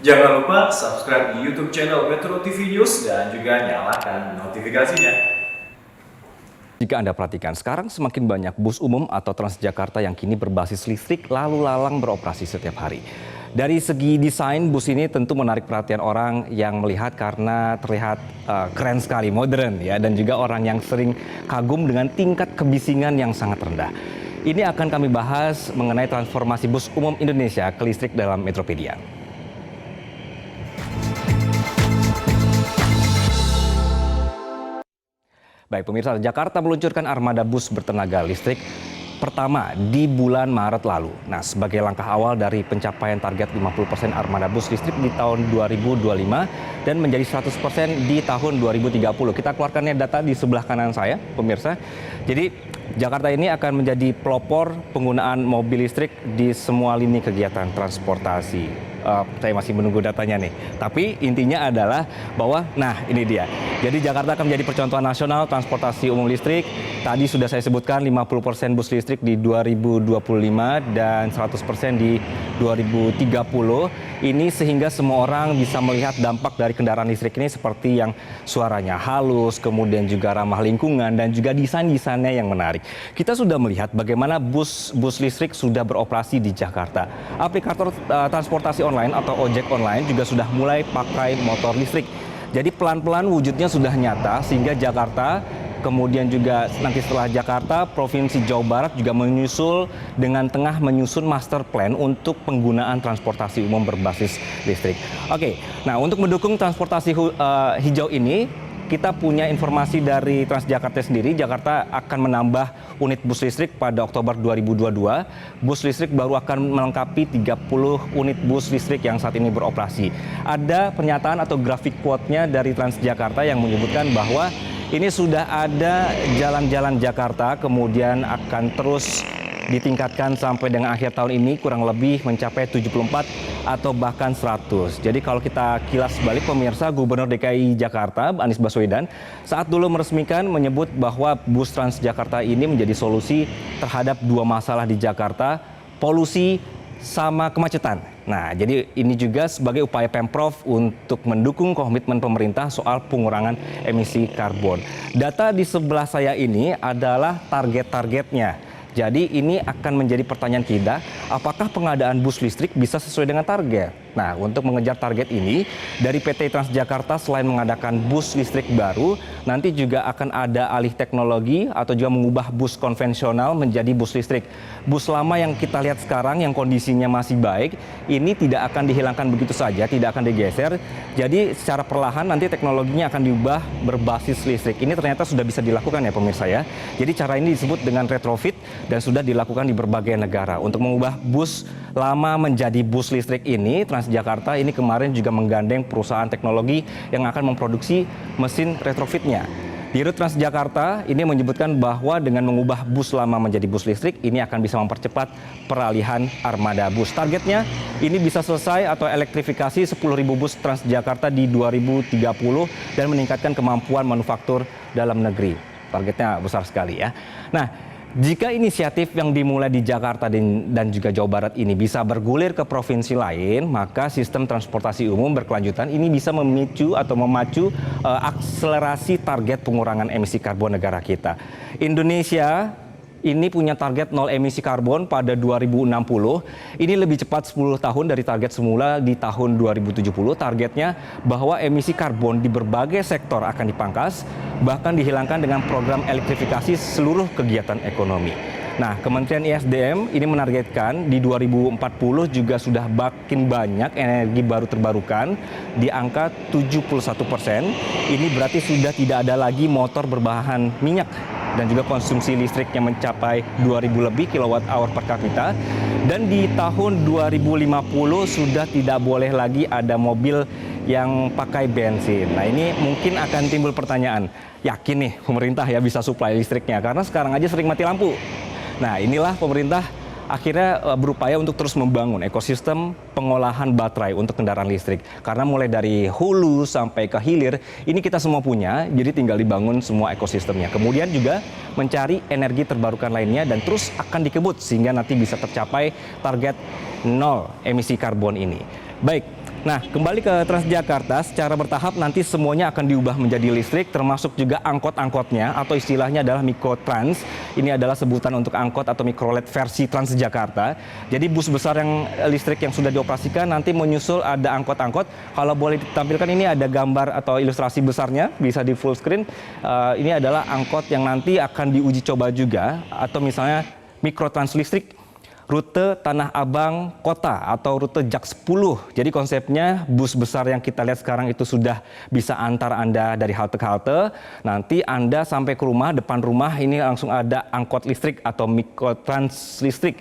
Jangan lupa subscribe di YouTube channel Metro TV News dan juga nyalakan notifikasinya. Jika Anda perhatikan, sekarang semakin banyak bus umum atau Transjakarta yang kini berbasis listrik lalu lalang beroperasi setiap hari. Dari segi desain, bus ini tentu menarik perhatian orang yang melihat karena terlihat keren sekali, modern ya, dan juga orang yang sering kagum dengan tingkat kebisingan yang sangat rendah. Ini akan kami bahas mengenai transformasi bus umum Indonesia ke listrik dalam Metropedia. Baik pemirsa, Jakarta meluncurkan armada bus bertenaga listrik pertama di bulan Maret lalu. Nah, sebagai langkah awal dari pencapaian target 50% armada bus listrik di tahun 2025 dan menjadi 100% di tahun 2030. Kita keluarkannya data di sebelah kanan saya, pemirsa. Jadi, Jakarta ini akan menjadi pelopor penggunaan mobil listrik di semua lini kegiatan transportasi. Saya masih menunggu datanya nih. Tapi intinya adalah bahwa, nah ini dia. Jadi Jakarta akan menjadi percontohan nasional transportasi umum listrik. Tadi sudah saya sebutkan 50% bus listrik di 2025 dan 100% di 2030. Ini sehingga semua orang bisa melihat dampak dari kendaraan listrik ini seperti yang suaranya halus, kemudian juga ramah lingkungan dan juga desain-desainnya yang menarik. Kita sudah melihat bagaimana bus listrik sudah beroperasi di Jakarta. Aplikator transportasi online atau ojek online juga sudah mulai pakai motor listrik. Jadi pelan-pelan wujudnya sudah nyata sehingga Jakarta, kemudian juga nanti setelah Jakarta, Provinsi Jawa Barat juga tengah menyusun master plan untuk penggunaan transportasi umum berbasis listrik. Oke, nah untuk mendukung transportasi hijau ini, kita punya informasi dari Transjakarta sendiri. Jakarta akan menambah unit bus listrik pada Oktober 2022. Bus listrik baru akan melengkapi 30 unit bus listrik yang saat ini beroperasi. Ada pernyataan atau grafik quote-nya dari Transjakarta yang menyebutkan bahwa ini sudah ada jalan-jalan Jakarta, kemudian akan terus ditingkatkan sampai dengan akhir tahun ini kurang lebih mencapai 74 atau bahkan 100. Jadi kalau kita kilas balik pemirsa, Gubernur DKI Jakarta Anies Baswedan saat dulu meresmikan menyebut bahwa bus Transjakarta ini menjadi solusi terhadap dua masalah di Jakarta, polusi sama kemacetan. Nah, jadi ini juga sebagai upaya Pemprov untuk mendukung komitmen pemerintah soal pengurangan emisi karbon. Data di sebelah saya ini adalah target-targetnya. Jadi ini akan menjadi pertanyaan kita, apakah pengadaan bus listrik bisa sesuai dengan target? Nah, untuk mengejar target ini, dari PT Transjakarta selain mengadakan bus listrik baru, nanti juga akan ada alih teknologi atau juga mengubah bus konvensional menjadi bus listrik. Bus lama yang kita lihat sekarang yang kondisinya masih baik, ini tidak akan dihilangkan begitu saja, tidak akan digeser. Jadi secara perlahan nanti teknologinya akan diubah berbasis listrik. Ini ternyata sudah bisa dilakukan ya pemirsa ya. Jadi cara ini disebut dengan retrofit dan sudah dilakukan di berbagai negara. Untuk mengubah bus lama menjadi bus listrik ini, Transjakarta ini kemarin juga menggandeng perusahaan teknologi yang akan memproduksi mesin retrofitnya. Dirut Transjakarta ini menyebutkan bahwa dengan mengubah bus lama menjadi bus listrik, ini akan bisa mempercepat peralihan armada bus. Targetnya ini bisa selesai atau elektrifikasi 10.000 bus Transjakarta di 2030 dan meningkatkan kemampuan manufaktur dalam negeri. Targetnya besar sekali ya. Nah, jika inisiatif yang dimulai di Jakarta dan juga Jawa Barat ini bisa bergulir ke provinsi lain, maka sistem transportasi umum berkelanjutan ini bisa memacu akselerasi target pengurangan emisi karbon negara kita. Indonesia ini punya target nol emisi karbon pada 2060. Ini lebih cepat 10 tahun dari target semula di tahun 2070. Targetnya bahwa emisi karbon di berbagai sektor akan dipangkas, bahkan dihilangkan dengan program elektrifikasi seluruh kegiatan ekonomi. Nah, Kementerian ISDM ini menargetkan di 2040 juga sudah makin banyak energi baru terbarukan di angka 71%. Ini berarti sudah tidak ada lagi motor berbahan minyak dan juga konsumsi listriknya mencapai 2.000 lebih kilowatt hour per kapita. Dan di tahun 2050 sudah tidak boleh lagi ada mobil yang pakai bensin. Nah, ini mungkin akan timbul pertanyaan, yakin nih pemerintah ya bisa suplai listriknya? Karena sekarang aja sering mati lampu. Nah, inilah pemerintah akhirnya berupaya untuk terus membangun ekosistem pengolahan baterai untuk kendaraan listrik. Karena mulai dari hulu sampai ke hilir, ini kita semua punya, jadi tinggal dibangun semua ekosistemnya. Kemudian juga mencari energi terbarukan lainnya dan terus akan dikebut sehingga nanti bisa tercapai target nol emisi karbon ini. Baik, Nah, kembali ke Transjakarta, secara bertahap nanti semuanya akan diubah menjadi listrik, termasuk juga angkot-angkotnya, atau istilahnya adalah Mikrotrans. Ini adalah sebutan untuk angkot atau mikrolet versi Transjakarta. Jadi bus besar yang listrik yang sudah dioperasikan, nanti menyusul ada angkot-angkot. Kalau boleh ditampilkan, ini ada gambar atau ilustrasi besarnya, bisa di full screen. Ini adalah angkot yang nanti akan diuji coba juga, atau misalnya Mikrotrans listrik rute Tanah Abang Kota atau rute Jak 10. Jadi konsepnya bus besar yang kita lihat sekarang itu sudah bisa antar Anda dari halte ke halte. Nanti Anda sampai ke rumah, depan rumah ini langsung ada angkot listrik atau Mikrotrans listrik.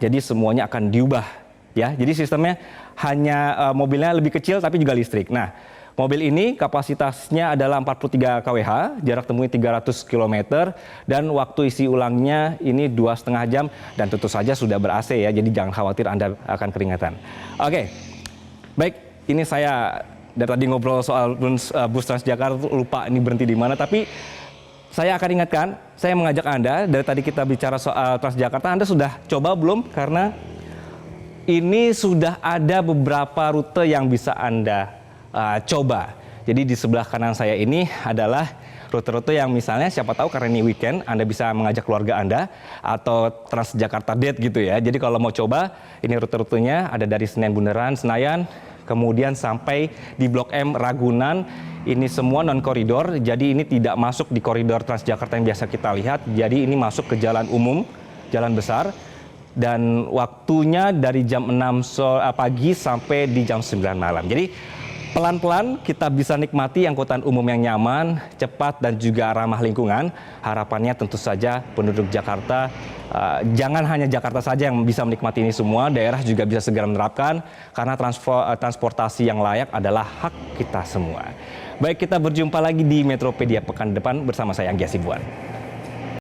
Jadi semuanya akan diubah ya. Jadi sistemnya hanya mobilnya lebih kecil tapi juga listrik. Nah, mobil ini kapasitasnya adalah 43 kWh, jarak temui 300 km, dan waktu isi ulangnya ini 2,5 jam, dan tentu saja sudah ber-AC ya, jadi jangan khawatir Anda akan keringatan. Oke, baik, ini saya dari tadi ngobrol soal bus Transjakarta, lupa ini berhenti di mana, tapi saya akan ingatkan, saya mengajak Anda, dari tadi kita bicara soal Transjakarta, Anda sudah coba belum? Karena ini sudah ada beberapa rute yang bisa Anda coba. Jadi di sebelah kanan saya ini adalah rute-rute yang misalnya siapa tahu karena ini weekend Anda bisa mengajak keluarga Anda atau Transjakarta Date gitu ya. Jadi kalau mau coba ini rute-rutenya ada dari Senen Bundaran, Senayan, kemudian sampai di Blok M Ragunan. Ini semua non koridor. Jadi ini tidak masuk di koridor Transjakarta yang biasa kita lihat. Jadi ini masuk ke jalan umum, jalan besar. Dan waktunya dari jam 6 pagi sampai di jam 9 malam. Jadi pelan-pelan kita bisa nikmati angkutan umum yang nyaman, cepat, dan juga ramah lingkungan. Harapannya tentu saja penduduk Jakarta, jangan hanya Jakarta saja yang bisa menikmati ini semua, daerah juga bisa segera menerapkan, karena transportasi yang layak adalah hak kita semua. Baik, kita berjumpa lagi di Metropedia pekan depan bersama saya, Anggi Hasibuan.